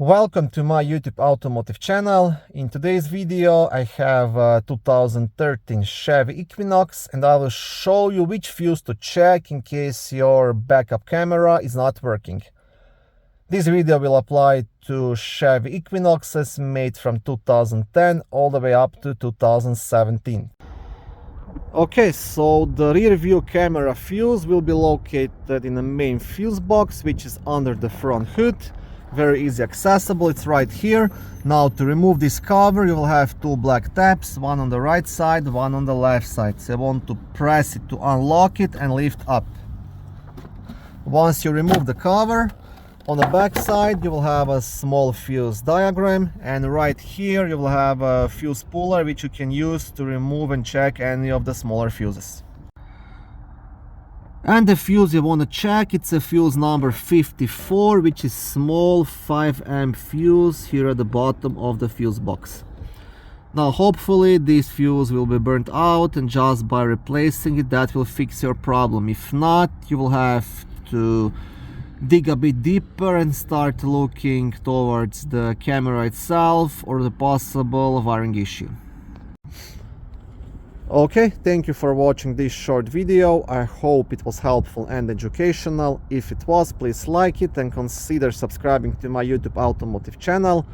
Welcome to my YouTube automotive channel. In today's video I have a 2013 Chevy Equinox and I will show you which fuse to check in case your backup camera is not working. This video will apply to Chevy Equinoxes made from 2010 all the way up to 2017. Okay, so the rear view camera fuse will be located in the main fuse box, which is under the front hood. Very easy accessible, it's right here. Now to remove this cover you will have two black tabs, one on the right side, one on the left side. So you want to press it to unlock it and lift up. Once you remove the cover, on the back side you will have a small fuse diagram, and right here you will have a fuse puller which you can use to remove and check any of the smaller fuses. And the fuse you want to check, it's a fuse number 54, which is small 5 amp fuse here at the bottom of the fuse box. Now hopefully this fuse will be burnt out, and just by replacing it that will fix your problem. If not, you will have to dig a bit deeper and start looking towards the camera itself or the possible wiring issue. Okay, thank you for watching this short video. I hope it was helpful and educational. If it was, please like it and consider subscribing to my YouTube automotive channel.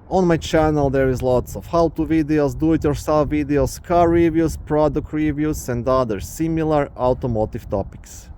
On my channel there is lots of how-to videos, do-it-yourself videos, car reviews, product reviews and other similar automotive topics.